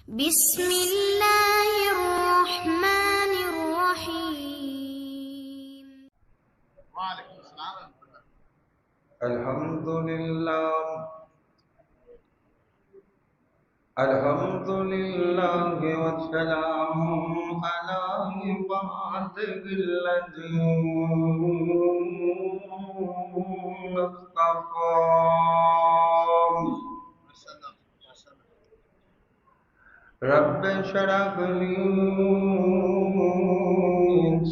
بسم اللہ الرحمن الرحیم۔ وعلیکم السلام ورحمۃ اللہ۔ الحمد لله والسلام على عباده الذين اصطفى رب اشرح لي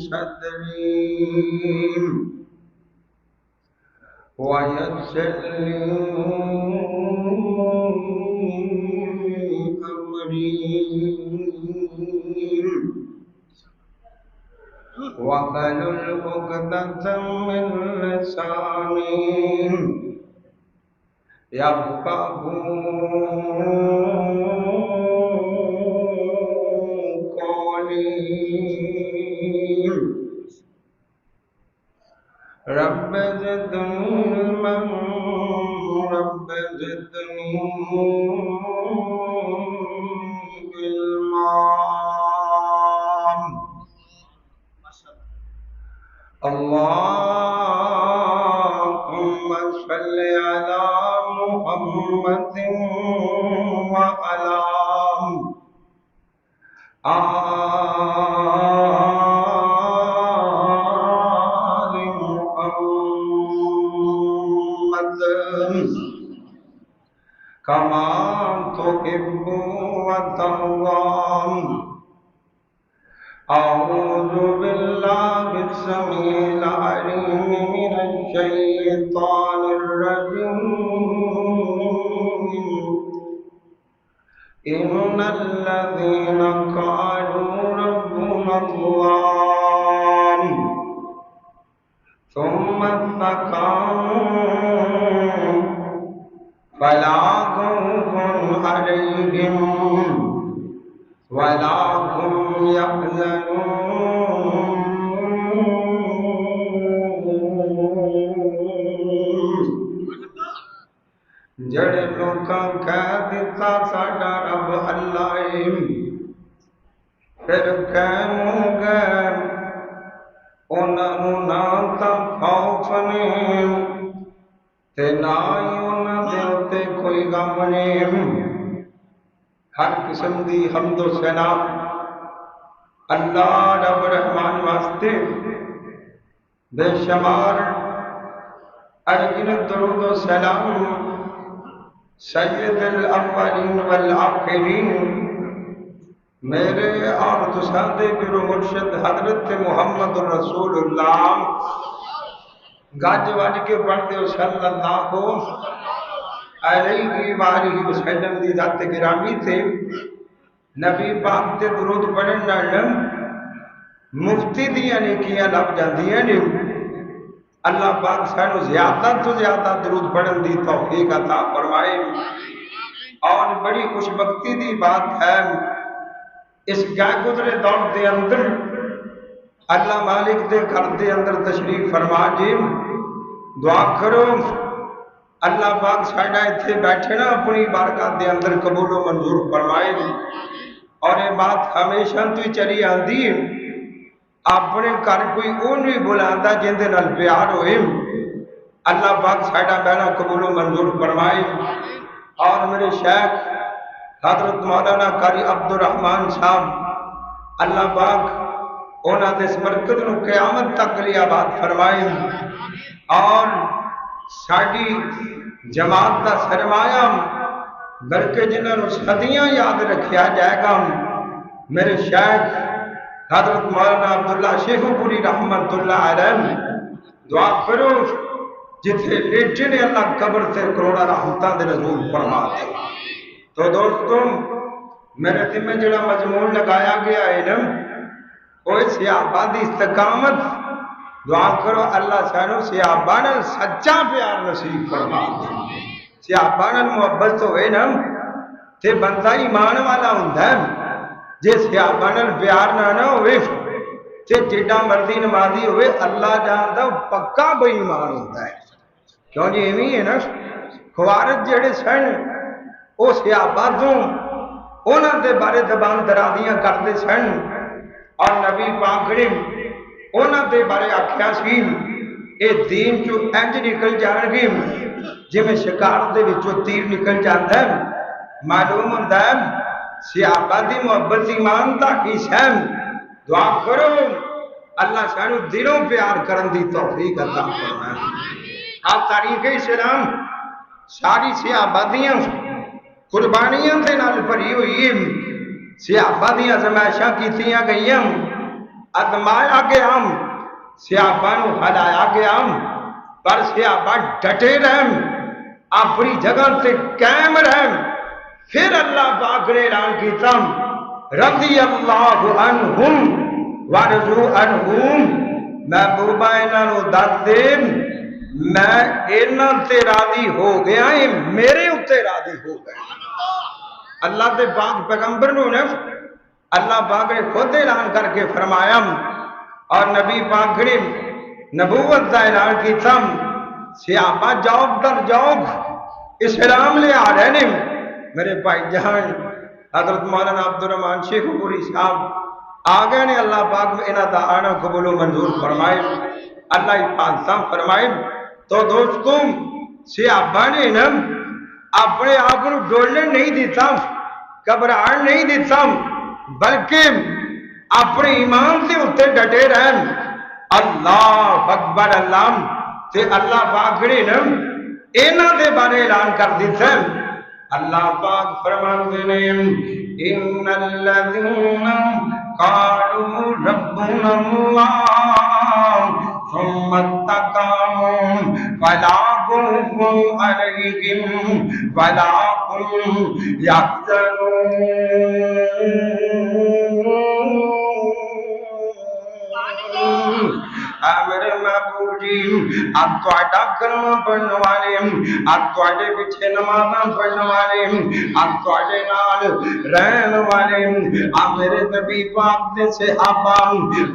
صدري ويسر لي أمري واحلل عقدة من لساني يفقهوا قولي رب زدني علما رب زدني علما اللهم صل على محمد وعلى آل محمد كما تحب وترضى أعوذ بالله السميع العليم من الشيطان الرجيم إن الذين قالوا ربنا الله ثم استقاموا فلا خوف عليهم ولا هم يحزنون جڑے لوکاں کہہ دیتا ساڈا رب اللہ ہے پھر کہوں گے انہاں نوں نہ تاں خوف نے تے نہ ہی انہاں دے اُتے کوئی غم نے۔ ہر قسم دی حمد و ثنا اللہ رب رحمان واسطے بے شمار ارجن درود و سلام سید الاولین والآخرین میرے اور تساں دے پیر و مرشد حضرت محمد رسول اللہ گاج واج کے پڑھتے ہو صلی اللہ علیہ وآلہ وسلم دی ذات گرامی تھے نبی پاک تے درود پڑھن نال مفتی دیاں نیکیاں لب جاندیاں نے۔ اللہ پاک سانو زیادہ تو زیادہ درود پڑھن دی توفیق عطا فرمائے۔ اور بڑی خوش بختی دی بات ہے اس گاہ گزرے دور دے اندر اللہ مالک دے گھر دے اندر تشریف فرما جی دعا کرو اللہ پاک ساڈا ایتھے بیٹھے نا اپنی بارگاہ دے اندر قبول و منظور فرمائے۔ اور یہ بات ہمیشہ تو ہی چلی آندی ہے اپنے گھر کوئی اون بھی بلاندا جن دے نال پیار ہوئے اللہ پاک ساڈا بہنا قبول و منظور فرمائے۔ اور میرے شیخ حضرت مولانا قاری عبدالرحمن صاحب اللہ پاک انہاں دے اس مرکز نو قیامت تک لیا آباد فرمائے۔ اور ساڈی جماعت دا سرمایہ بلکہ جنہاں نو صدیاں یاد رکھیا جائے گا میرے شیخ حضرت مولانا عبداللہ شیخ پوری رحمت اللہ علیہ دعا کرو جتھے لیٹے نے اللہ قبر سے کروڑا رحمتاں دے نزول فرما دے۔ تو دوستوں میرے دل میں جڑا مضمون لگایا گیا ہے نا وہ صحابہ دی استقامت دعا کرو اللہ سانو صحابہ نال سچا پیار نصیب فرما دے۔ صحابہ نال محبت ہوئے نا تے بندہ ایمان والا ہوندا ہے، جے صحابہ نال پیار نہ ہوئے تے جیڑا مرضی نمازی ہوئے اللہ جاندا پکا بے ایمان ہوندا ہے۔ کیوں جی ایویں ہے نا خوارج جڑے سن او صحابہ تو انہاں دے بارے زبان درازیاں کرتے سن اور نبی پاک نے انہاں دے بارے آکھیا سی اے دین چو انج نکل جان گے جویں شکار دے وچوں تیر نکل جاندا ہے۔ معلوم ہوندا ہے صحابہ دی محبت ایمان دا حصہ ہے۔ دعا کرو اللہ سانو دلوں پیار کرن دی توفیق عطا فرمائے۔ آپ تاریخ اسلام ساری صحابہ دیاں قربانیاں دے نال بھری ہوئی صحابہ دیاں آزمائشاں کیتیاں گئیاں آزمایا گیا صحابہ نو ہلایا گیا پر صحابہ ڈٹے رہن اپنی جگہ تے قائم رہن۔ پھر اللہ پاک نے اعلان کیتا رضی اللہ عنہم ورضوا عنہم، محبوبہ انہاں نو دس دے میں انہاں تے راضی ہو گیا میرے اتے راضی ہو گیا۔ اللہ دے پاک پیغمبر نو نے اللہ پاک نے خود اعلان کر کے فرمایا اور نبی پاک نے نبوت دا اعلان کیتا صحابہ جواب در جواب اسلام لے آ رہے نے۔ میرے بھائی جان حضرت مولانا عبدالرحمن شیخ پوری صاحب آگے نے اللہ پاک میں انہاں دا آنا قبول و منظور فرمائے، اللہ حفاظتاں فرمائے۔ تو دوستوں صحابہ نے نا اپنے آپ کو ڈولنے نہیں دیتا، گھبراہٹ نہیں دیتا، بلکہ اپنے ایمان سے اتے ڈٹے رہن۔ اللہ اکبر اللہ تے اللہ پاک نے نا انہاں دے بارے اعلان کر دیتا ہے۔ اللہ پاک فرماتے ہیں ان الذین قالوا ربنا اللہ ثم استقاموا فلا خوف علیہم ولا هم یحزنون۔ میرے محبوب جی اب تہاڈا کلمہ پڑھنے والے اب تہاڈے پیچھے نمازاں پڑھنے والے اب تہاڈے نال رہن والے اب میرے نبی پاک دے صحابہ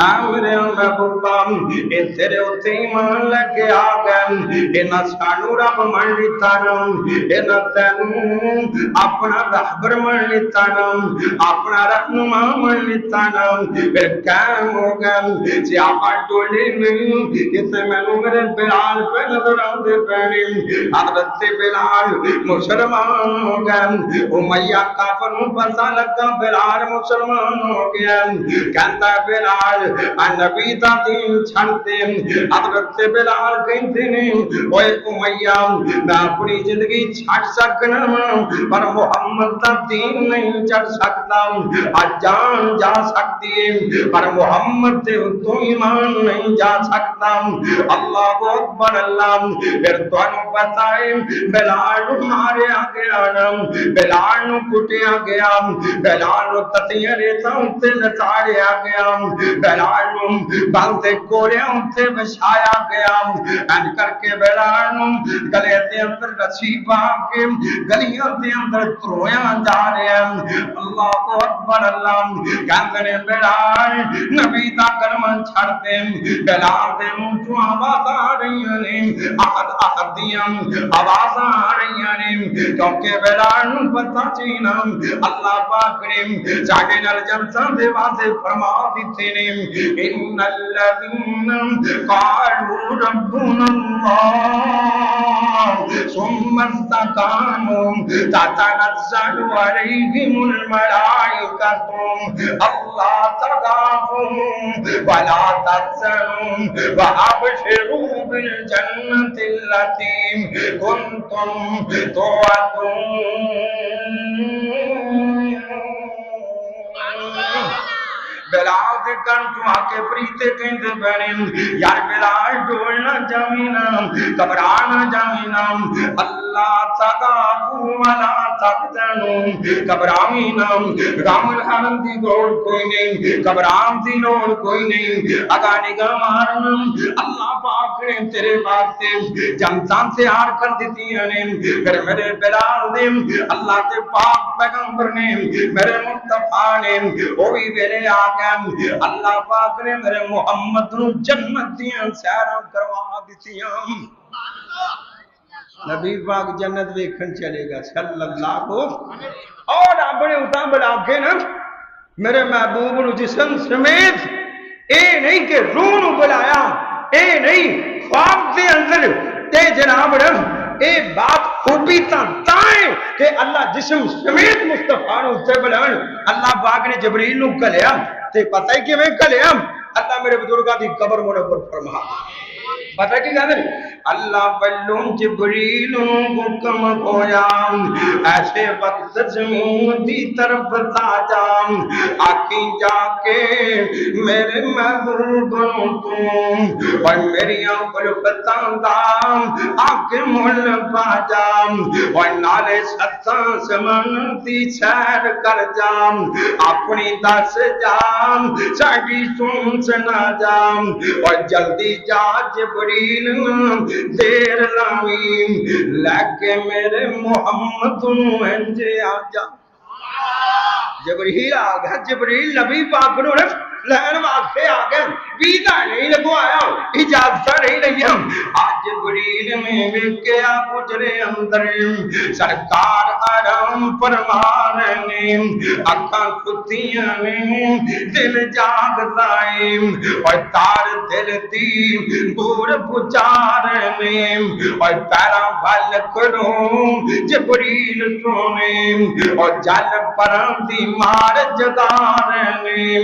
اب میرے محبوبہ اے تیرے اتے ایمان لے کے آ گئے، انہاں سانو رب من لیتا نا، انہاں تینوں اپنا رہبر من لیتا نا، اپنا رہنما من لیتا نا، پھر قائم ہو گئے صحابہ ٹولے نہیں۔ جسے میں نے میرے بلال پہ نظر آتے پہنے حضرت بلال مسلمان ہو گئے، امیہ کافر پتہ لگا بلال مسلمان ہو گیا، کہتا ہے بلال نبی دا دین چھڑتے، حضرت بلال کہتے ہیں اوے امیہ میں اپنی زندگی چھڑ سکنا پر محمد دا دین نہیں چھڑ سکتا، آج جان جا سکتی ہے پر محمد تے تو ایمان نہیں جا سکتا۔ اللہ اکبر اللہ۔ پھر تانوں پتہ ہے بلال نو ماریا گیا نا، بلال نو کٹیا گیا، بلال نو تتیاں ریتاں تے نچاڑیا گیا، بلال نو بلتے کوڑیاں تے بچھایا گیا، ان کر کے بلال نو گلے دے اندر رسی پا کے گلیاں دے اندر ترویاں جا رہے ہیں۔ اللہ اکبر اللہ۔ کہندے نے بلال نبی دا کلمہ چھڑ دے، بلال دے منہ چوں آواز آ رہی ہیں، احد احد دیاں آواز آ رہی ہیں، کیونکہ بلال نوں پتہ چینا اللہ پاک نے ساڈے نال جنتاں دے وعدے فرما دتے نے ان الذین قالوا ربنا اللہ ثم استقاموا تتنزل علیہم الملائکۃ اللہ تخافوا ولا تحزنوا وابشروا بالجنة التي كنتم توعدون۔ بلال دے کن تو آکے پریتے کہندے بنے یار بلال ڈولنا جامینا گھبرانا جامینا اللہ تخافوا ولا تحزنوا، گھبرامینا غم الحرم دی لوڑ کوئی نہیں، گھبران دی لوڑ کوئی نہیں، اگا نگاہ مارنا اللہ پاک نے تیرے واسطے جنتاں سے ہار کر دیتی ہیں۔ پھر میرے بلال دے اللہ دے پاک پیغمبر نے میرے مصطفیٰ نے وہ بھی میرے آگے اللہ پاک نے میرے محمد نو جنت دیاں سیراں کروا دیتیاں۔ نبی پاک جنت ویکھن چلے گا صلی اللہ اور اپنے اتاں بلا کے نا میرے محبوب نو جسم سمیت اے نہیں کہ روح نو بلایا اے نہیں خواب دے اندر تے جناب رب اے بات خوبی تائیں کہ اللہ جسم سمیت مصطفیٰ نو تے بلان اللہ پاک نے جبریل نو کلیا تے پتہ ہی کہ میں کلیا اللہ میرے بزرگاں دی قبر منور فرما پتہ کی گل اللہ بلوں جبریل حکم ہویا ایسے وقت زمین دی طرف تاجا آکی جا کے میرے محبوب تو اور میری غربتاں دا آکے مل پاجا اور نالے ستاں سمن دی سیر کر جا اپنی دس جام ساڑی سن سنا جا اور جلدی جا جبریل دیر لامیم لیکے میرے محمد انجے آجا جبریل آگا جبریل نبی پاک نو رفت لہن واسطے آگئے ویزا نہیں لگوایا اجازت نہیں لیا آج جبریل میں وکیا گجرے اندر سرکار آرام فرما رہے اکھاں کھتیاں نے دل جاگ دائیں اور تار دل دی دور پچا رہے اور پیرا بھل کروں جبریل سونے اور جل پرم دی مار جگا رہے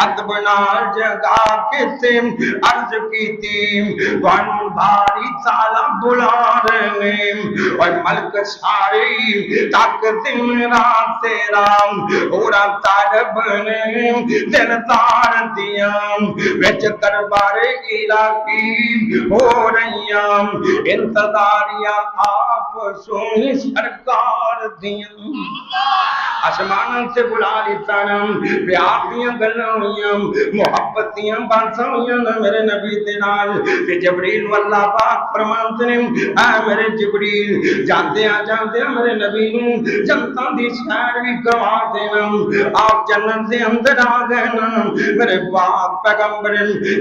ادبنا جگا کے تیم عرض کی تیم وان بھاری تالا بلا رہے اور ملک ساری تاک دن رات تیرا اورا طالب نے دل تار دیا ویچ کربار علاقی ہو رہیاں انتظاریاں آپ سونی سرکار دیا آسمان سے بلا لیتا نام پیار دیاں گلویاں محبتیاں بانسویاں میرے نبی دینال کہ جبریل واللہ پاک فرمانتے نے اے میرے جبریل جانتے ہیں میرے نبی جنتاں دی شہر بھی گواہ دینا آپ جنت دے اندر آگئے نا میرے پاک پیغمبر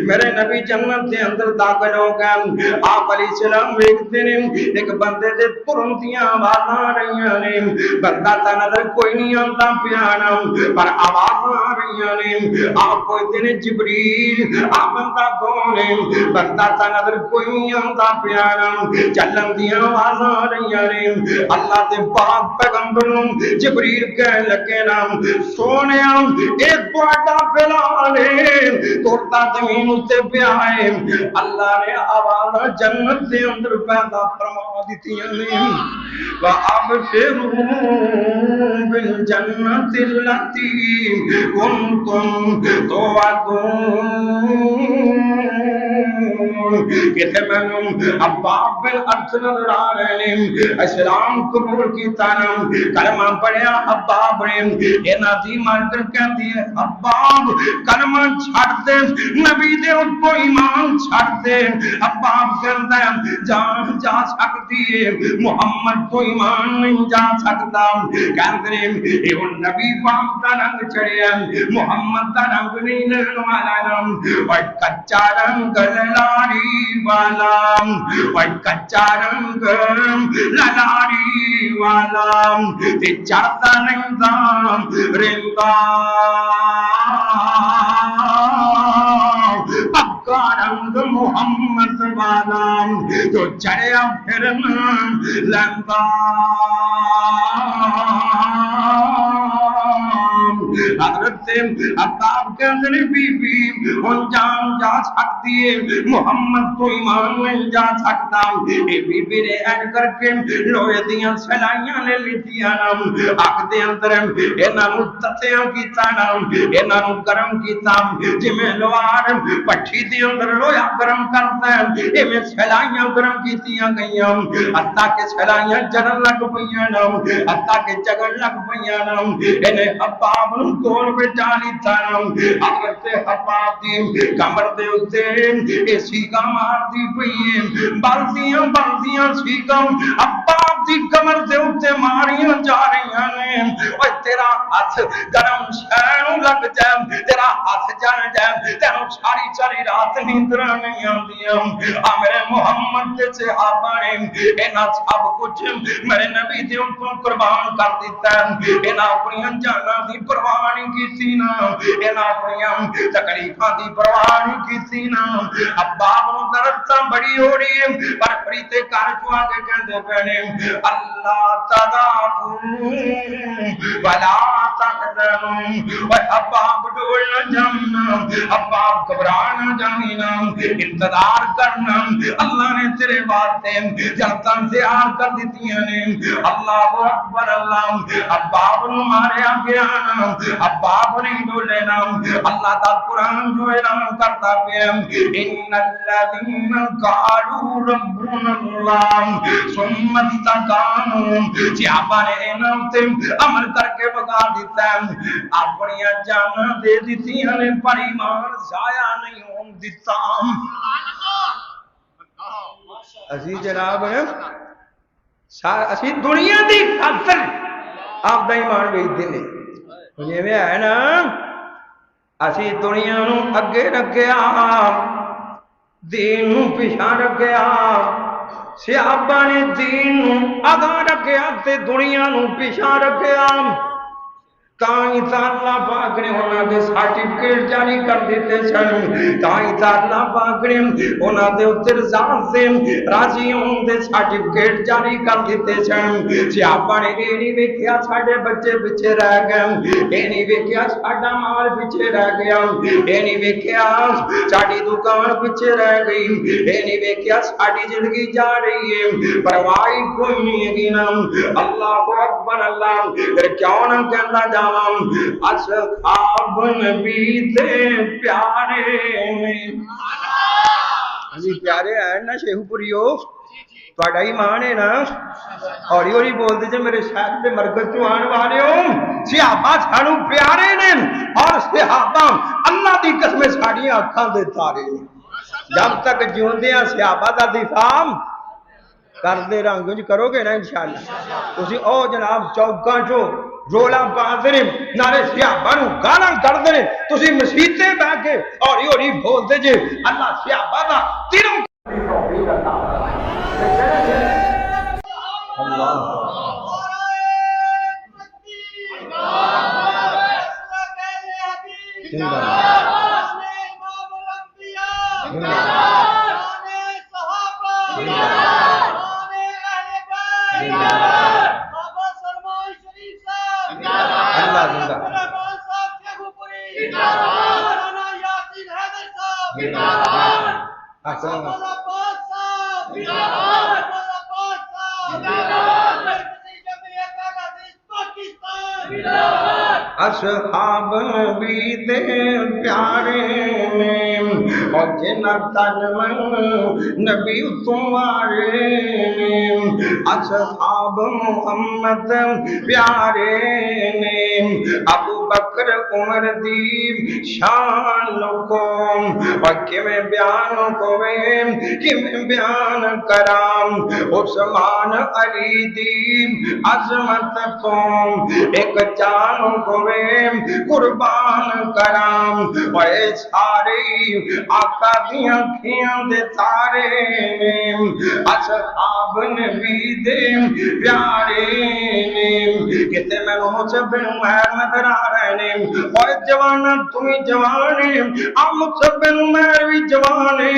میرے نبی جنت دے اندر داخل ہو گئے آپ علیہ السلام ویکھتے نے ایک بندے دے پرنتیاں آواز آ رہی نے بندہ تا نظر کوئی نہیں آتا پیانا پر آواز آ رہی نے آپ کوئی دن جبریل آپ بندہ کون ہے بندہ تا نظر کوئی نہیں آتا پیانا چلن دیا آواز آ رہی نے اللہ دے پاک پیغمبر جبریل کہہ لگے نا سونے ایک پواٹا پلانے توڑتا زمین اسے پیائے اللہ نے آواز جنت سے اندر پیدا فرما دیتی ہیں وَأَبْشِرُوا بِالْجَنَّةِ الَّتِي كُنْتُمْ تُوعَدُونَ کہتے میں عباب بن عرص نظر آ رہے ہیں اسلام قبول کی تانم کلمہ پڑھیا عباب نے یہ نازی مار کر کہتی ہے عباب کلمہ چھڑ دے نبی دے ان کو ایمان چھڑ دے عباب کہتا ہے جان جا سکتی ہے محمد کو ایمان نہیں جا سکتا کہتے ہیں یہ نبی پاک کا رنگ چڑھیا محمد کا رنگ نہیں لڑن والا نام اور کچا رنگ للاری والا اور کچا رنگ للاری والا تے چاہتا نہیں دام رنگا پکا رنگ محمد والا تو چڑھیا پھرنا لنگا حضرت عباب کے اندر بی بی ان جان جا سکتی ہے محمد کو ایمان نہیں جا سکتا اے بی بی نے این کر کے لوہے دیاں سلائیاں لے لیتیاں آنکھ دے اندر اینا نو تتیاں کیتا اینا نو گرم کیتا جی میں لوار پٹھی دے اندر لویا گرم کرتا ہے اے میں سلائیاں گرم کیتیاں گئیاں حتیٰ کہ سلائیاں جگن لگ پئیاں حتیٰ کہ جگن لگ پئیاں انہیں عباب نو کون پہ جانی تھانم حضرت عباب دی کمر دے ہوتے اے سیگا مار دی پئیے بلدیاں سیگا عباب دی کمر دے ہوتے ماریاں جا رہی ہیں تیرا ہاتھ گرم شہنوں لگ جائے تیرا ہاتھ جل جائے تینوں ساری ساری رات نیندر نہیں آندیاں میرے محمد دے صحابہ نے انہاں سب کچھ میرے نبی دے اوپر قربان کر دیتا ہے انہاں اپنی جاناں دی پرواہ نہیں کیتی نا انہاں اپنی تکلیفاں دی پرواہ نہیں کیتی نا ابا نوں درد تاں بڑی ہو رہی ہے پر فریتے گھر چوں آ کے کہندے پئے اللہ تغافوا ولا تحزنوا اے ابا ڈول نہ جانا ابا گھبرا نہ جانا انتظار کرنا اللہ نے تیرے واسطے جنتاں تیار کر دتیاں نے اللہ اکبر اللہ ابا نوں ماریا گیا نا ابا نہیں ڈولے نا اللہ دا قرآن جو اعلان کرتا پیا ان الذين قالوا ربنا الله ثم استقاموا صحابہ نے انہاں تے عمل کر کے بتا دیتا ہے اپنی جان دے دتیاں نے پر ایمان ضائع نہیں ہون دتا اسی جناب اسی دنیا دی خاطر آپ دا ایمان بیچ دینے جویں ہے نا اسی دنیا نو اگے رکھیا دین نو پیچھے رکھیا صحابہ نے دین نو اگا رکھیا تے دنیا نو پیچھے رکھیا تائیں اللہ پاک نے انہاں دے سرٹیفکیٹ جاری کر دیتے سن تائیں اللہ پاک نے انہاں دے اوتے رضا سے راضی ہون دے سرٹیفکیٹ جاری کر دیتے سن صحابہ نے اے نہیں ویکھیا ساڈے بچے پیچھے رہ گئے اے نہیں ویکھیا ساڈا مال پیچھے رہ گیا اے نہیں ویکھیا ساڈی دکان پیچھے رہ گئی اے نہیں ویکھیا ساڈی زندگی جا رہی ہے پرواہ کوئی نہیں نا اللہ اکبر اللہ پھر کیوں نہ کہندا جا اصحاب نبی دے پیارے میں جی پیارے ہیں نا شیخو پوریو تہاڈا ایمان ہے نا ہولی ہولی بول دے جے میرے شہر دے مرکز چوں آن والے ہو صحابہ سانو پیارے نے اور صحابہ اللہ دی قسم ساڈیاں اکھاں دے تارے نے جب تک جیوندیاں صحابہ دا دفاع کر دے رنگ کرو گے نا انشاءاللہ تسی او جناب چوکاں چوں رولا پاندے نے نارے صحابہ نو گالاں کردے نے تسی مسیتے بیٹھ کے ہولی ہولی بول دے جے اللہ صحابہ دا تینوں اللہ اصحاب نبی دے پیارے میں اور جنہ تن من نبی تمہارے میں اصحاب محمد پیارے میں ابو بکر عمر دی شان کو اور میں بیان کو میں بیان کرام عثمان علی دی عظمت کو ایک جان کو قربان کرام اے سارے آقا دی اکھیاں دے تارے اصحاب نبی دے پیارے کتے میں مصعب بن عمیر نظر آ رہے نے اے جوانا تمہیں جوانے مصعب بن عمیر بھی جوانے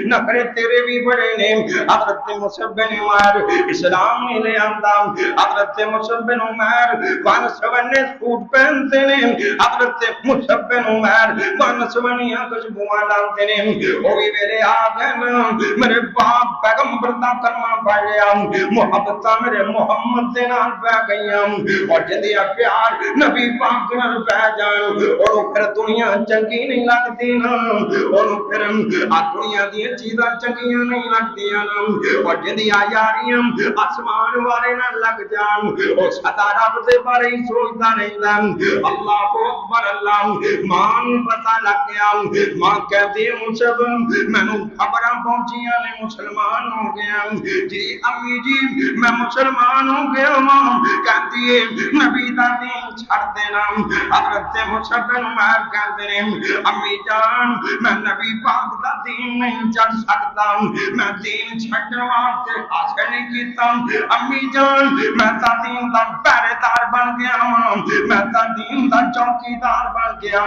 نخرے تیرے بھی بڑے نے حضرت مصعب بن عمیر اسلام نہیں لے آندا حضرت مصعب بن عمیر وان سونے سوٹ پہنتے نے حضرت مصعب بن عمیر وان سونیاں خوشبوئاں لاندے نے او بھی ویلے آ گئے میرے باپ پیغمبر دا کلمہ پڑھ لیا محبت میرے محمد دے نال پہ گئیاں اور جدیا پیار نبی پاک نال پہ جان اور پھر دنیا چنگی نہیں لگتی نا اور پھر دنیا دی چیزاں چنگیاں نہیں لگدیاں نا اور جدیاں یاریاں آسمان والے نہ لگ جان اور سدا رب دے بارے ہی سوچدا رہندا اللہ اکبر اللہ ماں پتہ لگ گیا ماں کہتی مجھب مینوں خبراں پہنچیاں نے مسلمان ہو گیا جی امی جی میں مسلمان ہو گیا ماں کہتی ہے نبی دا دین چھڑ دینا حضرت مصعب بن عمیر کہتے ہیں امی جان میں نبی پاک دا دین نہیں چھڑ سکتا میں دین چھڑنے واسطے حاصل نہیں کیتا امی جان میں تا دین دا پہرے دار بن گیا میں تا دین دا چوکیدار بن گیا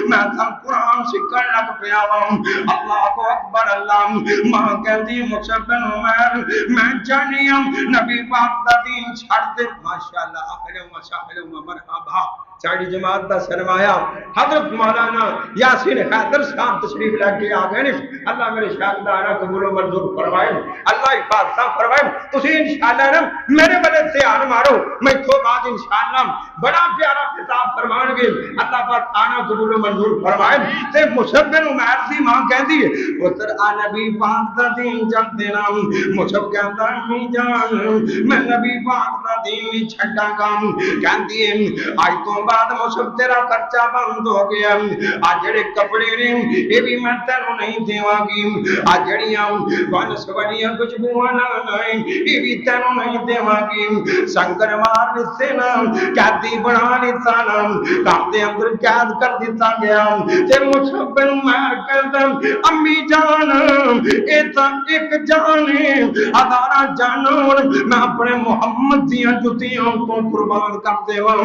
میں تا قرآن سکھن لگ پیا اللہ اکبر اللہ ماں کہتی مصعب بن عمیر میں جانی ہوں نبی پاک دا دین چھڑ دے ماشاءاللہ اہلا و مرحبا ساری جماعت دا سرمایہ حضرت مولانا یاسین حیدر صاحب تشریف لے کے آ گئے اللہ میرے شاگردانا قبول و منظور فرمائے اللہ حفاظت فرمائے تسی انشاءاللہ نا میرے بلے تیار مارو میں تو بعد انشاءاللہ بڑا پیارا خطاب فرمان گے اللہ پاک آنا قبول و منظور فرمائے تے مصعب بن عمیر دی ماں کہندی ہے پتر آ نبی پاک دا دین چل دینا مصعب کہندا امی جان میں نبی پاک دا دین چھڈاں گا کہندی ہے آج تو بعد مصعب تیرا خرچہ بند ہو گیا آج جڑے کپڑے نے یہ بھی میں تینوں نہیں دیواں گی آج جڑیاں بن سوڑیاں کچھ بواں نہ یہ بھی تینوں نہیں دیواں گی سنگر مار دتے نا قیدی بنا لیتا نا گھر دے اندر قید کر دیتا گیا تے مصعب بن عمیر کہندا امی جان اے تاں ایک جان ہے ہزاراں جانور میں اپنے محمد دیاں جتیاں کو قربان کر دیواں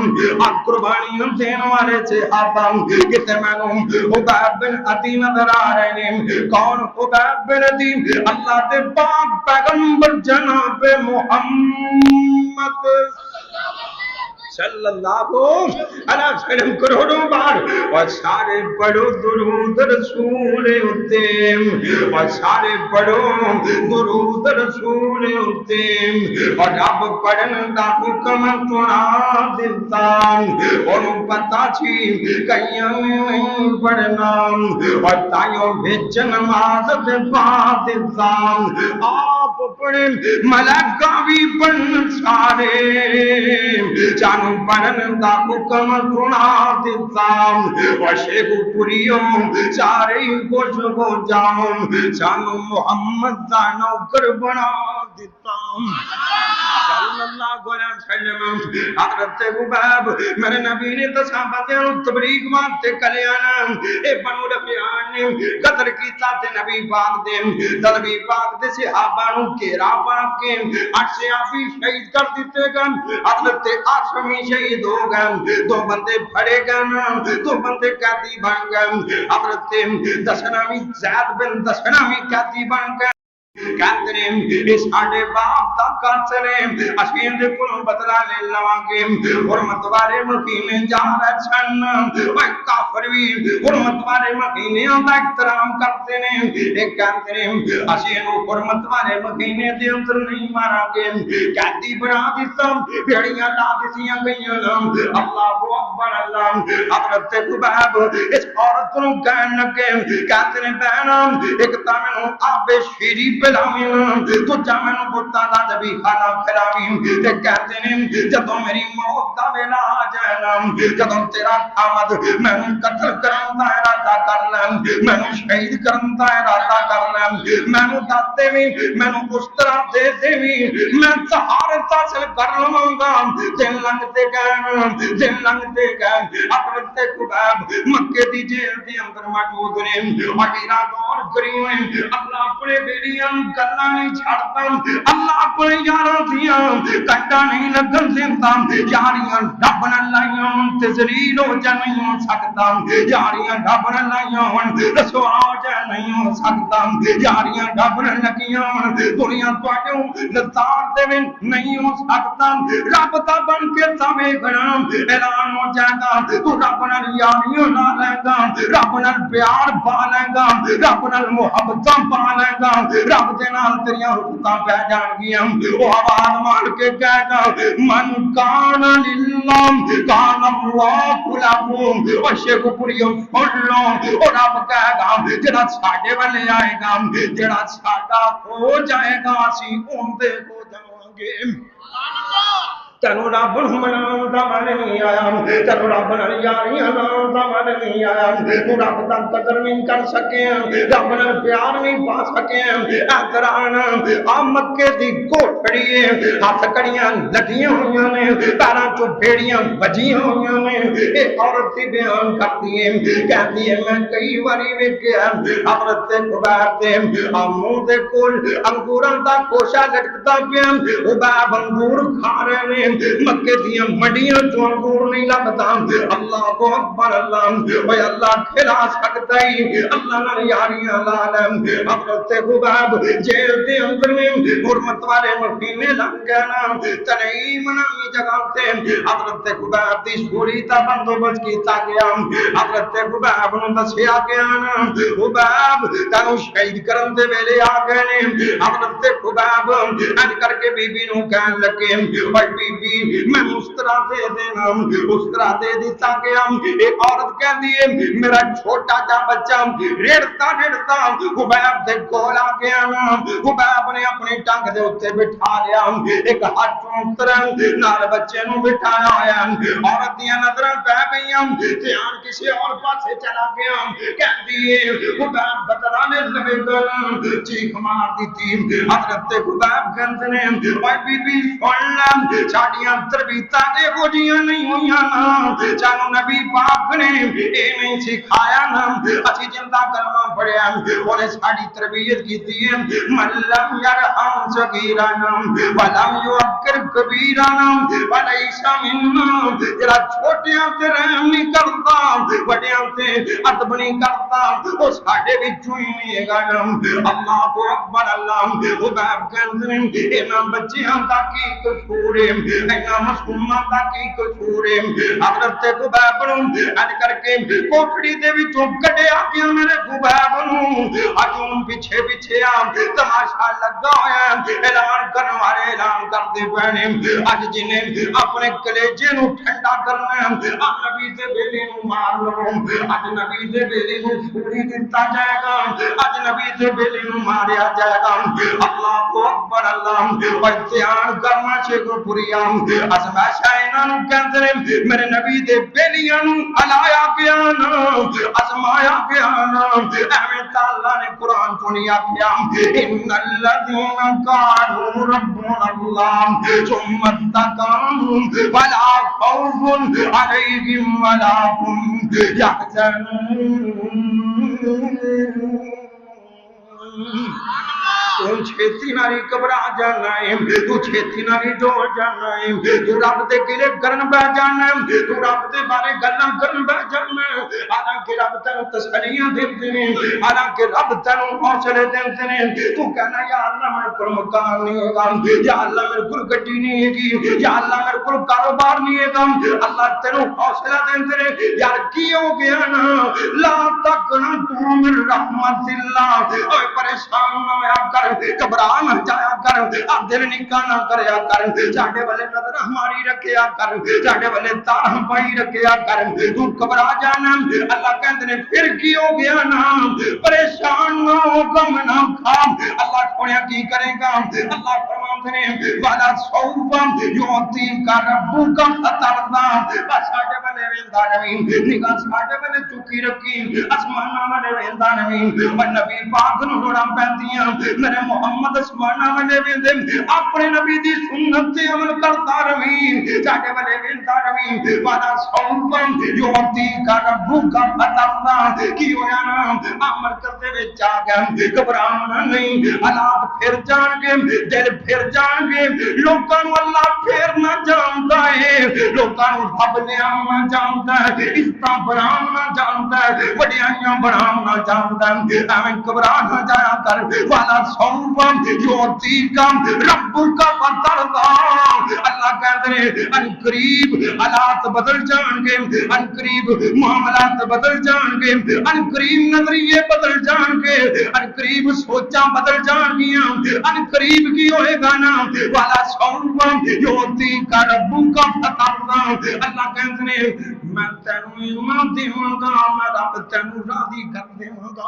قربانی دین والے صحابہ کتے مینوں حبیب بن عدی نظر آ رہے ہیں کون حبیب بن عدی اللہ دے پاک پیغمبر جناب محمد صلی اللہ علیہ وسلم کروڑوں بار اور سارے پڑھو درود رسول اتے اور سارے پڑھو درود رسول اتے اور رب پڑھن دا حکم سنا دیتا اور پتہ چھی کئیاں نہیں پڑھنا اور تائیوں بھیج نماز دے پا دیتا آپ پڑھیں ملائکہ بھی پڑھن سارے چانو پڑھن دا حکم سنا دیتا اور شیخ پوریوں سارے خوش ہو جاؤں چانو محمد دا نوکر بنا دیتا صلی اللہ علیہ وسلم حضرت حبیب میرے نبی نے صحابہ تبلیغ واسطے کلیانا اے بنو رفیعان نے قدر کیتا تے نبی پاک دے نبی پاک دے صحابہ نو گھیرا پا کے اٹھ صحابی شہید کر دیتے گئے حضرت آسمی شہید ہو گئے دو بندے پھڑے گئے دو بندے قیدی بن گئے حضرت دسناوی زید بن دسناوی قیدی بن گئے کہتے ہیں اس آڑے باپ دا کانسلے اشین دے کنوں بدلا لے لوانگے حرمت والے مکینے جا رہے چھن وہ کافر بھی حرمت والے مکینے دا احترام کرتے ہیں ایک کہتے ہیں اشین حرمت والے مکینے دے اندر نہیں مارا گے قیدی بنا دیتا پیڑیاں لا دیتیاں گئیاں اللہ اکبر اللہ حضرت حبیب اس عورت کو کہنے لگے کہتے ہیں بہنا ایک تامنوں آب شیری پلاویں تو جامنوں بتا دا جبی کھانا پھراویں تے کہتے ہیں جدوں میری موت دا ویلا آ جائے نا جدوں تیرا آمد میں قتل کرن دا ارادہ کر لیں میں شہید کرن دا ارادہ کر لیں میں داتے بھی میں اس طرح دے دے بھی میں طہارت حاصل کر لوں گا دن لنگتے گئے حضرت حبیب مکے دی جیل دے اندر موجود نے اٹیرا دور کریوں اللہ اپنے بیڑیاں کرنا نہیں چھاڑتا اللہ اپنے یاراں دیاں کٹا نہیں لگن دیتا یاریاں رب نہ لائیاں تے ذلیل ہو جا نہیں ہو سکتا یاریاں رب نہ لائیاں رسوا ہو جا نہیں ہو سکتا یاریاں رب نہ لگیاں دنیا تواڈوں لتاڑ دے نہیں ہو سکتا رب دا بن کے سامے گنا اعلان ہو جائے گا تو رب نال یاریاں نہ لے گا رب نال پیار پا لے گا رب نال محبتاں پا لے گا رب دے نال تیریاں حقوقاں پہ جان گیاں او آواز مار کے کہے گا من کان للہ کان اللہ لہو او شیخ پوریو سن لو او رب کہے گا جڑا ساڈے والے آئے گا جڑا ساڈا ہو جائے گا اسی اون دے ہو جاواں گے تینوں رب نوں مناؤں دا من نہیں آیا تینوں رب نال یاریاں لاؤں دا من نہیں آیا تو رب دا قدر نہیں کر سکے رب نال پیار نہیں پا سکے ادھر آنا آ مکے دی کوٹھڑی ہاتھ کڑیاں لگیاں ہوئیاں نے پیراں چوں بیڑیاں بجیاں ہوئیاں نے اے عورت دی بیان کرتی ہے کہتی ہے میں کئی واری ویکھیا عورت تے خبر تے منہ دے کول انگوراں دا کوشا لٹکدا پیا او باب انگور کھا رہے نے مکے دیاں منڈیاں چوں انگور نہیں لبدا اللہ کو اکبر اللہ اے اللہ کھلا سکتا ہی اللہ نال یاریاں لا لے حضرت خباب جیل دے اندر میں حرمت والے مہینے لگ گئے نا تنعیم نامی جگہ تے حضرت خباب دی سوری دا بندوبست کیتا گیا حضرت خباب نوں دسیا گیا نا خباب تینوں شہید کرن دے ویلے آ گئے نے حضرت خباب اج کر کے بی بی نوں کہن لگے اوے بی بی میں اس طرح دے دینا اس طرح دے دیتا گیا ایک عورت کہندی ہے میرا چھوٹا جا بچہ ریڑتا ریڑتا خباب دے کول آ گیا نا خباب نے اپنی ٹنگ دے اوتے بٹھا لیا ایک ہاتھ چونترن نال بچے نوں بٹھایا ہویا عورت دیاں نظراں پہ گئیاں دھیان کسی اور پاسے چلا گیا کہندی ہے خباب بتلانے لگے گا چیخ مار دیتی حضرت خباب کہندے نے اوے بی بی سن لے ساڈیاں تربیتاں ایہو جیاں نہیں ہویاں نا جانو نبی پاک نے اے نہیں سکھایا نا اسی جندا کلمہ پڑھیا اونے ساڈی تربیت کیتی ہے من لم یرحم صغیرنا ولم یوقر کبیرنا ولیس منا جڑا چھوٹیاں تے رحم نہیں کردا بڑیاں تے ادب نہیں کردا او ساڈے وچوں ہی نہیں گا اللہ اکبر اللہ او باپ کہندے نے انہاں بچیاں دا کی قصور ہے انہاں معصوماں دا کی قصور ہے حضرت خباب نوں اج کر کے کوٹھڑی دے وچوں کڈیا گیا میرے خباب نوں اجوں پیچھے پیچھے آ تماشا لگا ہویا اعلان کرن والے اعلان کردے پئے نے اج جنے اپنے کلیجے نوں ٹھنڈا کرنا ہے نبی دے بیلی نوں مار لو اج نبی دے بیلی نوں چھری دتا جائے گا اج نبی دے بیلی نوں ماریا جائے گا اللہ اکبر اللہ امتحان کرنا شیخو پوریا ازمائشاں انہاں نوں کہندے نے میرے نبی دے بیلیاں نوں ہلایا گیا نا ازمایا گیا نا ایویں تے اللہ نے قرآن چوں نہیں آکھیا ان الذین قالوا ربنا اللہ ثم استقاموا فلا خوف علیہم ولا هم يحزنون تو چھیتی ناری گھبرا جانا ہے تو چھیتی ناری ڈول جانا ہے تو رب دے گلے کرن بہ جانا ہے تو رب دے بارے گلاں کرن بہ جانا ہے حالانکہ رب تینوں تسلیاں دیندے نے حالانکہ رب تینوں حوصلے دیندے نے تو کہنا یا اللہ میرے کول مکان نہیں ہے گا یا اللہ میرے کول گڈی نہیں ہے گی یا اللہ میرے کول کاروبار نہیں ہے گا اللہ تینوں حوصلہ دیندے نے یار کی ہو گیا نا لا تقنطوا من رحمت اللہ اوے پریشان نہ ہویا کر گھبرا نہ جایا کر اب دل نکاح نہ کریا کر ساڈے والے نظر ہماری رکھیا کر ساڈے والے تار پائی رکھیا کر تو گھبرا جانا اللہ کہندے نے پھر کی ہو گیا نا پریشان نہ ہو غم نہ کھا اللہ سونے کی کرے گا اللہ فرماتے نے والا سوف یعطی کا ربک فترضا بس ساڈے والے ویندا نہیں نگاہ ساڈے والے چکی رکھی آسماناں والے ویندا نہیں اور نبی پاک نوں لوڑاں پیندیاں میرے محمد آسماناں والے ویندے اپنے نبی دی سنت تے عمل کرتا رہی ساڈے والے ویندا رہی والا سوف یعطی کا ربک فترضا کی ہویا نا امر کرتے وچ آ گیا گھبرانا نہیں حالات پھر جان گے دل پھر جان گے لوکاں نوں اللہ پھر نہ جاندا ہے لوکاں نوں رب نے جانتا ہے، عزتاں بنانا جانتا ہے، وڈیائیاں بنانا جانتا ہے، ایویں گھبرانا جایا کر، والا سوف یعطیک ربک فترضی، اللہ کہتے ہیں ان قریب حالات بدل جان گے، ان قریب معاملات بدل جان گے، ان قریب نظریے بدل جان گے، ان قریب سوچاں بدل جان گیاں، ان قریب کی ہوئے گا نا، والا سوف یعطیک ربک فترضی، اللہ کہتے ہیں میں تینوں ایمان دیواں گا، میں رب تینوں راضی کر دیواں گا،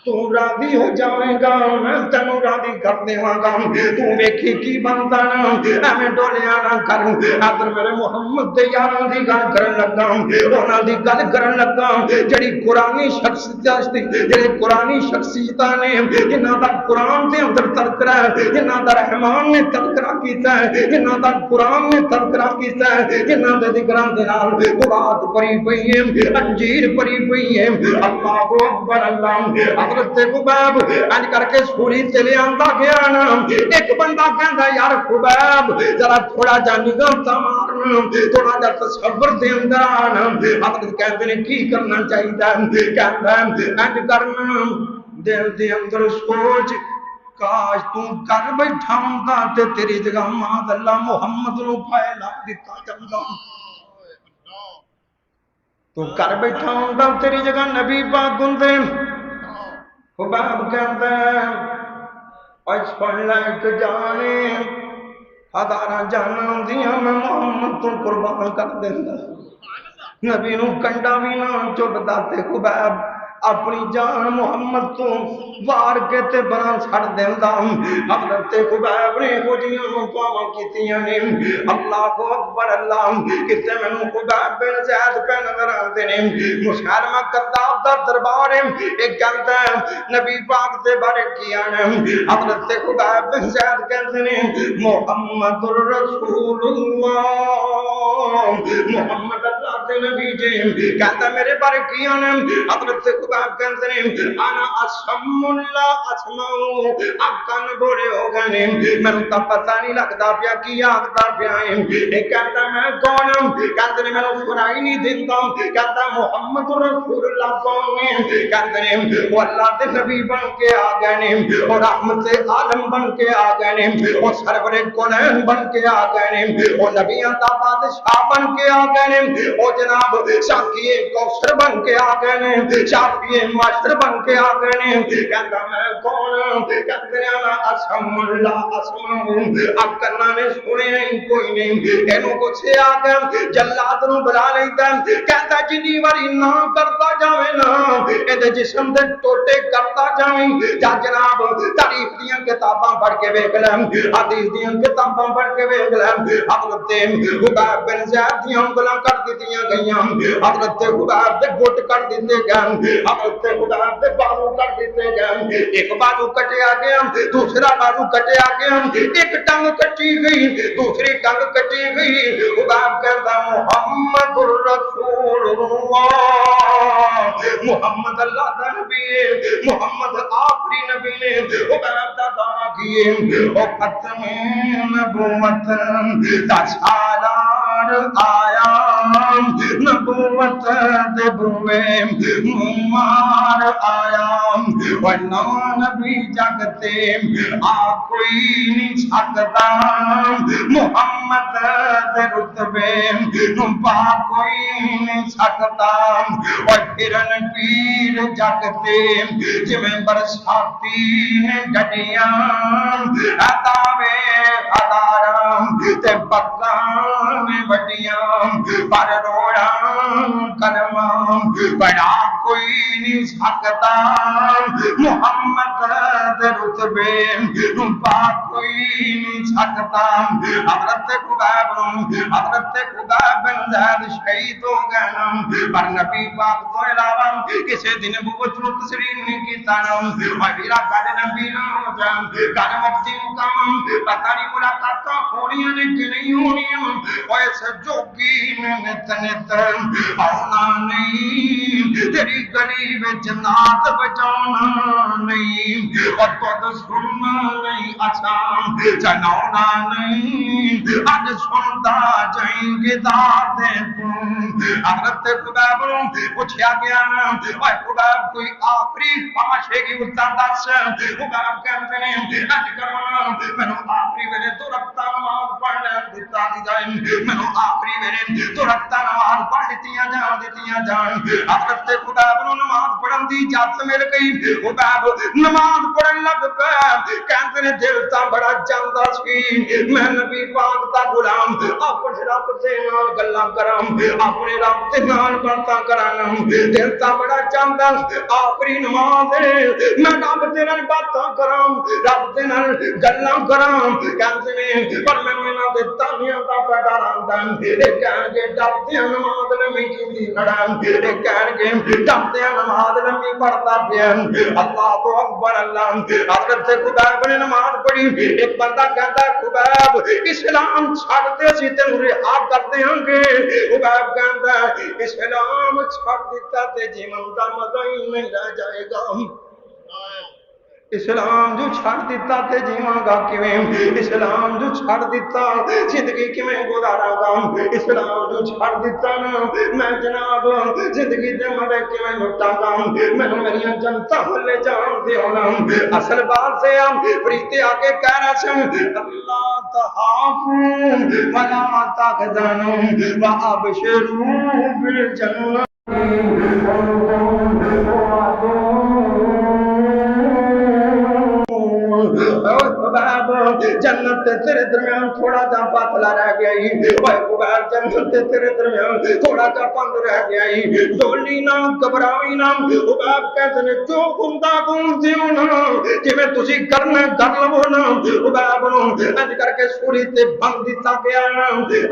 تو راضی ہو جائے گا، میں تینوں راضی کر دیواں گا، تو ویکھی کی بنتا نا، ایویں ڈولیا نہ کر، ادھر میرے محمد دے یاراں دی گل کرن لگا، انہاں دی گل کرن لگا جڑی قرآنی شخصیت جڑے قرآنی شخصیتاں نے جنہاں دا قرآن دے اندر تذکرہ ہے، جنہاں دا رحمان نے تذکرہ کیتا ہے، جنہاں دا قرآن نے تذکرہ کیتا ہے، جنہاں دے ذکراں دے نال قرآن پڑھی پئی ہے، انجیل پڑھی پئی ہے، اللہ اکبر اللہ، حضرت خبیب انج کر کے سوری تے لے آندا گیا نا، ایک بندہ کہندا یار خبیب ذرا تھوڑا جا نگاہ تا مارنا، تھوڑا جا تصور دے اندر آنا، حضرت کہندے نے کی کرنا چاہیے، کہندا انج کرنا دل دے اندر سوچ کاش تو کر بیٹھا ہوندا تے تیری جگہ ماذ اللہ محمد نو پھیلا دتا جاندا، تو کر بیٹھا ہوندا تیری جگہ نبی پاک ہوندے، خبیب کہندا اج پڑھ لے کہ جانے ہزاراں جاناں ہوندیاں میں محمد تو قربان کر دیندا، نبی نو کنڈا بھی نہ چبدا تے خبیب اپنی جان محمد تو وار کے تے بنا چھڑ دیندا، حضرت خبیب نے ہو جیاں دعاواں کیتیاں نے، اللہ اکبر اللہ، کتے مینوں خبیب بن زید پہ نظر آندے نے، مسلمہ کذاب دا دربار ہے، ایک کہندا ہے نبی پاک دے بارے کیا نے، حضرت خبیب بن زید کہندے نے محمد الرسول اللہ، محمد اللہ دے نبی جی، کہندا میرے بارے کیا نے، حضرت خبیب کہندے نے انا اسم اللہ اسماؤ، اکن بڑے ہو گئے نے، مینوں تا پتہ نہیں لگدا پیا کی آکھدا پیا ہے، اے کہندا میں کون ہوں، کہندے نے مینوں سنائی نہیں دیندا، کہندا محمد رسول اللہ کون ہے، کہندے نے وہ اللہ دے نبی بن کے آ گئے نے، اور رحمت عالم بن کے آ گئے نے، اور سرور کونین بن کے آ گئے نے، اور نبیاں دا بادشاہ بن کے آ گئے نے، اور جناب شاکی کوثر بن کے آ گئے نے، شافی معاشر بن کے آ گئے نے، کہندا میں کون، کہندے نے اسم اللہ اسماء، اب کرنا نے سنے ہی کوئی نہیں، اینو کچھ آ گئے جلاد نو بلا لیندا، کہندا جنی واری نہ کرتا جاوے نا اے جسم دے ٹوٹے کرتا جاویں، جا جناب تاریخ دیاں کتاباں پڑھ کے ویکھ لے، حدیث دیاں کتاباں پڑھ کے ویکھ لے، حضرت خبیب بن زید دیاں انگلاں کٹ دتیاں گئیاں، حضرت خبیب دے گھٹ کٹ دتے گئے، حضرت خبیب دے بازو کٹ دتے گئے، ایک بازو کٹیا گیا، دوسرا بازو کٹیا گیا، ایک ٹنگ کٹی گئی، دوسری ٹنگ کٹی گئی، خبیب کہندا محمد الرسول اللہ، محمد اللہ دا نبی ہے، محمد آخری نبی نے، خبیب دا دعویٰ کیے، او ختم نبوت دا سالار آیا، نبوت دے بوئے مار آیا، ورنہ نبی جگتے آ کوئی نہیں سکتا، محمد دے رتبے پا کوئی نہیں سکتا، اور پھرن پیر جگتے جمیں برساتی نے ڈڈیاں اتاوے ہزاراں تے پکاں وڈیاں، پر روڑا کلمہ بڑا کوئی نہیں سکتا، محمد دے رتبے پا کوئی نہیں سکتا، حضرت خبیب بن زید شہید ہو گئے نا، پر نبی پاک تو علاوہ کسی دن نبوت نو تسلیم نہیں کیتا نا، اور میرا گل نبی نہ ہو جائے، گل مفتی مقام پتہ نہیں ملاقاتاں ہونیاں نے کہ نہیں ہونیاں، اور اس جوگی میں نت نت آنا نہیں، تیری گلی گلی میں جنات بچانا نہیں اور تو سننا نہیں آسان جناؤنا نہیں آج سنتا جائیں گے دادے تم حضرت خبیب پوچھا گیا اور خبیب کوئی آخری خواہش ہے کہ استاد دس خبیب کہتے ہیں اج کروانا میں نے آخری ویلے تو رکھتا نماز پڑھ لیں دیتا دی جائیں میں نے آخری ویلے تو رکھتا نماز پڑھ دیتیاں جان حضرت خبیب نو نماز پڑھن دی اجازت مل گئی خبیب نماز پڑھن لگ پیا کہتے نے دل تا بڑا چاہتا سی میں نبی پاک دا غلام اپنے رب دے نال گلاں کراں اپنے رب دے نال باتاں کراں دل تا بڑا چاہتا آخری نماز میں رب دے نال باتاں کراں رب دے نال گلاں کراں کہتے نے پر میں انہاں دے تانیاں دا پیدا رہندا اے کہن گے ڈردے نماز لمبی کیتی کھڑا اے کہن گے ڈردے نماز لمبی پڑھتا پیا اللہ اکبر اللہ حضرت خبیب نے نماز پڑھی ایک بندہ کہتا ہے خبیب اسلام چھڑ دے سی تینوں رہا کر دیاں گے خبیب کہتا ہے اسلام چھڑ دیتا تے جیون دا مزہ ہی نہیں رہ جائے گا اسلام جو چھڑ دیتا تے جیواں گا کیویں اسلام جو چھڑ دیتا زندگی کیویں گزاراں گا اسلام جو چھڑ دیتا نا میں جناب زندگی دے مزے کیویں لٹاں گا مینوں میریاں جنتا لے جان دے ہونا اصل بات سے ہم فریتے آگے کہہ رہا سن اللہ تخافوا ولا تحزنوا وابشروا بالجنہ جنت تیرے درمیان تھوڑا جا فاصلہ رہ گیا ہی اوے خبیب جنت تیرے درمیان تھوڑا جا بند رہ گیا ہی ڈولی نہ گھبرائی نہ خبیب کہتے نے جو ہوندا گونج ہونا جویں تسی کرنا کر لو نا خبیب نو انج کر کے سوری تے بند دتا گیا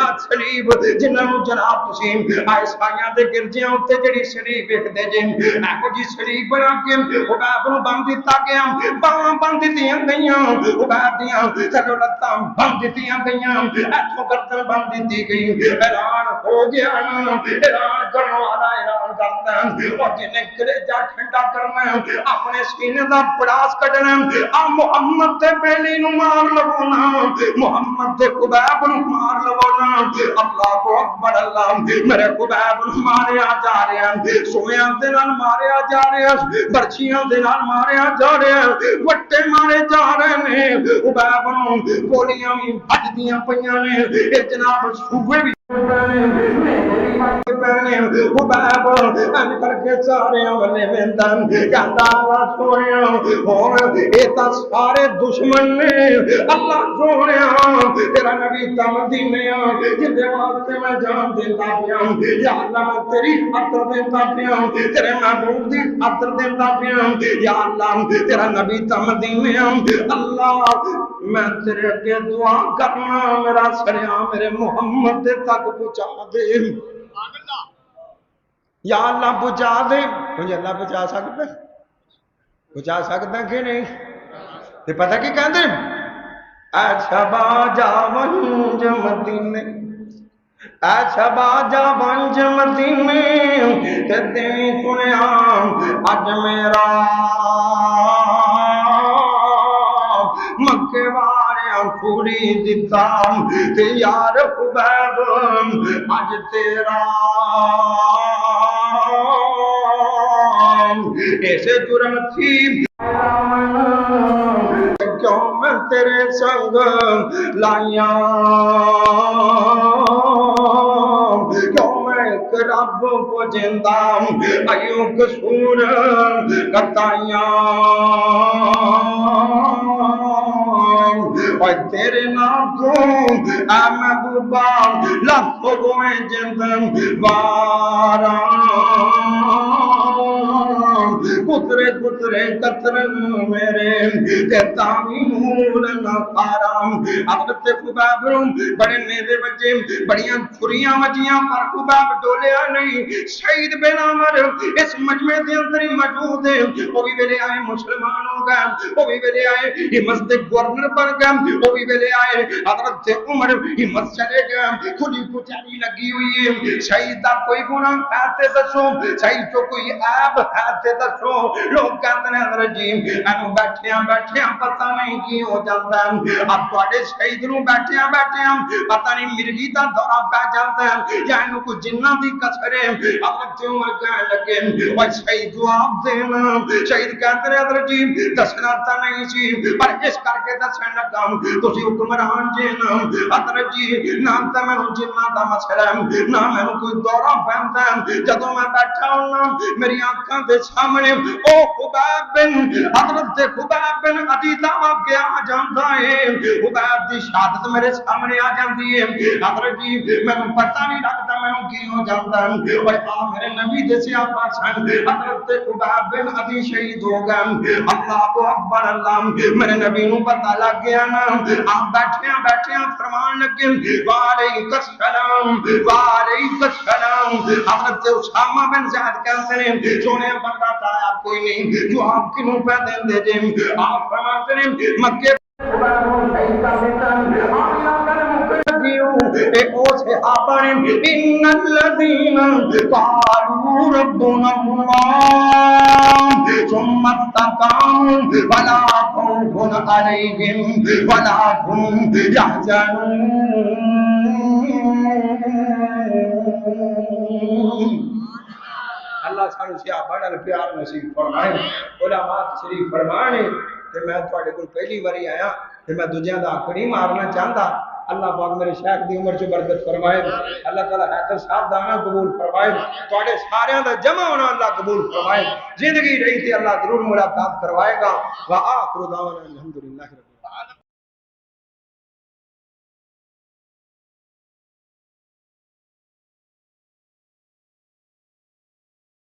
آ صلیب جنہاں نو جناب تسی عیسائیاں دے گرجیاں اوتے جڑی صلیب ویکھدے جے ایہو جی صلیب بنا کے خبیب نو بند دتا گیا باواں بند دتیاں گئیاں خبیب دیاں چلو لتاں بند دتیاں گئیاں ایتھوں گردن بند دتی گئی اعلان ہو گیا اعلان کرن والا اعلان کرتا اور جنہیں کلیجہ ٹھنڈا کرنا اپنے سینے دا پڑاس کڈنا آ محمد دے بیلی نو مار لونا محمد دے خبیب نو مار لونا اللہ اکبر اللہ میرے خبیب نو ماریا جا رہا ہے سویاں دے نال ماریا جا رہا ہے برچیاں دے نال ماریا جا رہا ہے وٹے مارے جا رہے ہیں خبیب نو گولیاں بھی بجدیاں پیاں نے اے جناب صوبے بھی پہنے خبیب ان کر کے سارے والے ویندن کہتا اللہ سونے اور اے تا سارے دشمن نے اللہ سونے تیرا نبی تا مدینے جن دے واسطے میں جان دیتا پیا یا اللہ میں تیری خاطر دیتا پیا تیرے محبوب دی خاطر دیتا پیا یا اللہ تیرا نبی تا مدینے اللہ میں تیرے اگے دعا کرنا میرا سریا میرے محمد تک پہنچا دے یا اللہ پہنچا دے مجھے اللہ پہنچا سکتا کہ نہیں تے پتہ کی کہندے اے شبا جا ونج مدینے اے شبا جا ونج مدینے تے دیں سنیا اج میرا مکے واریاں پوری دتا تے یار خبیب اج تیرا ایسے جرم تھی کیوں میں تیرے سنگ لائیاں کیوں میں ایک رب کو جندہ ایوں قصور کتائیاں اور تیرے نام کو اے محبوبہ لفظ گوئے جندن واران کترے کترے قطرن میرے کہتا مور نفارام حضرت خبیب بڑے نیزے بچے بڑیاں چھریاں وجیاں پر خبیب ڈولیا نہیں شہید بن عمر اس مجمع دے اندر موجود ہے وہ بھی میرے آئے مسلمانوں گئے وہ بھی ویلے آئے ہمت سے گورنر بن گئے وہ بھی ویلے آئے حضرت عمر ہمت چلے گئے کھلی کچہری لگی ہوئی ہے شہید دا کوئی گناہ ہے تے دسو شہید تو کوئی عیب ہے تے دسو لوگ کہتے ہیں حضرت جی اینو بیٹھیاں پتہ نہیں کی ہو جاتا ہے اب تواڈے شہید نو بیٹھیاں پتہ نہیں مرغی دا دورہ پہ جاتا ہے یا اینو کوئی جنہ دی کسر ہے حضرت عمر کہنے لگے وہ شہید جواب دینا شہید کہتے ہیں حضرت جی دسنا تا نہیں سی پر اس کر کے دسن لگا تسی حکمران جی نا حضرت جی نہ تے مینوں جنہ دا مسئلہ ہے نہ مینوں کوئی دورہ پیندا ہے جدوں میں بیٹھا ہوں میری آنکھاں دے سامنے او خبیب بن حضرت خبیب بن عدی دا واقعہ آ جاندا ہے خبیب دی شہادت میرے سامنے آ جاندی ہے حضرت جی مینوں پتہ نہیں لگدا مینوں کی ہو جاندا ہے اوے آ میرے نبی دے صحابہ سن حضرت خبیب بن عدی شہید ہو گئے اللہ اکبر اللہ میرے نبی نوں پتہ لگ گیا نا آپ بیٹھیاں فرمان لگے وعلیک السلام حضرت اسامہ بن زید کہتے ہیں سونے بندہ تھا آپ کوئی نہیں جو آپ کی نوں پہ دین دے جے آپ فرماتے ہیں مکے ان الذين قالوا ربنا الله ثم استقاموا ولا خوف عليهم ولا هم يحزنون اللہ سانو صحابہ نال پیار نصیب فرمائے علماء تشریف فرمانے تے میں تواڈے کول پہلی باری آیا تے میں دوجیاں دا حق نہیں مارنا چاہندا اللہ پاک میرے شیخ دی عمر چ برکت فرمائے اللہ تعالی حیدر صاحب دا آنا قبول فرمائے تواڈے سارے دا جمع ہونا اللہ قبول فرمائے زندگی رہی تے اللہ ضرور ملاقات کروائے گا وآخر دعوانا الحمدللہ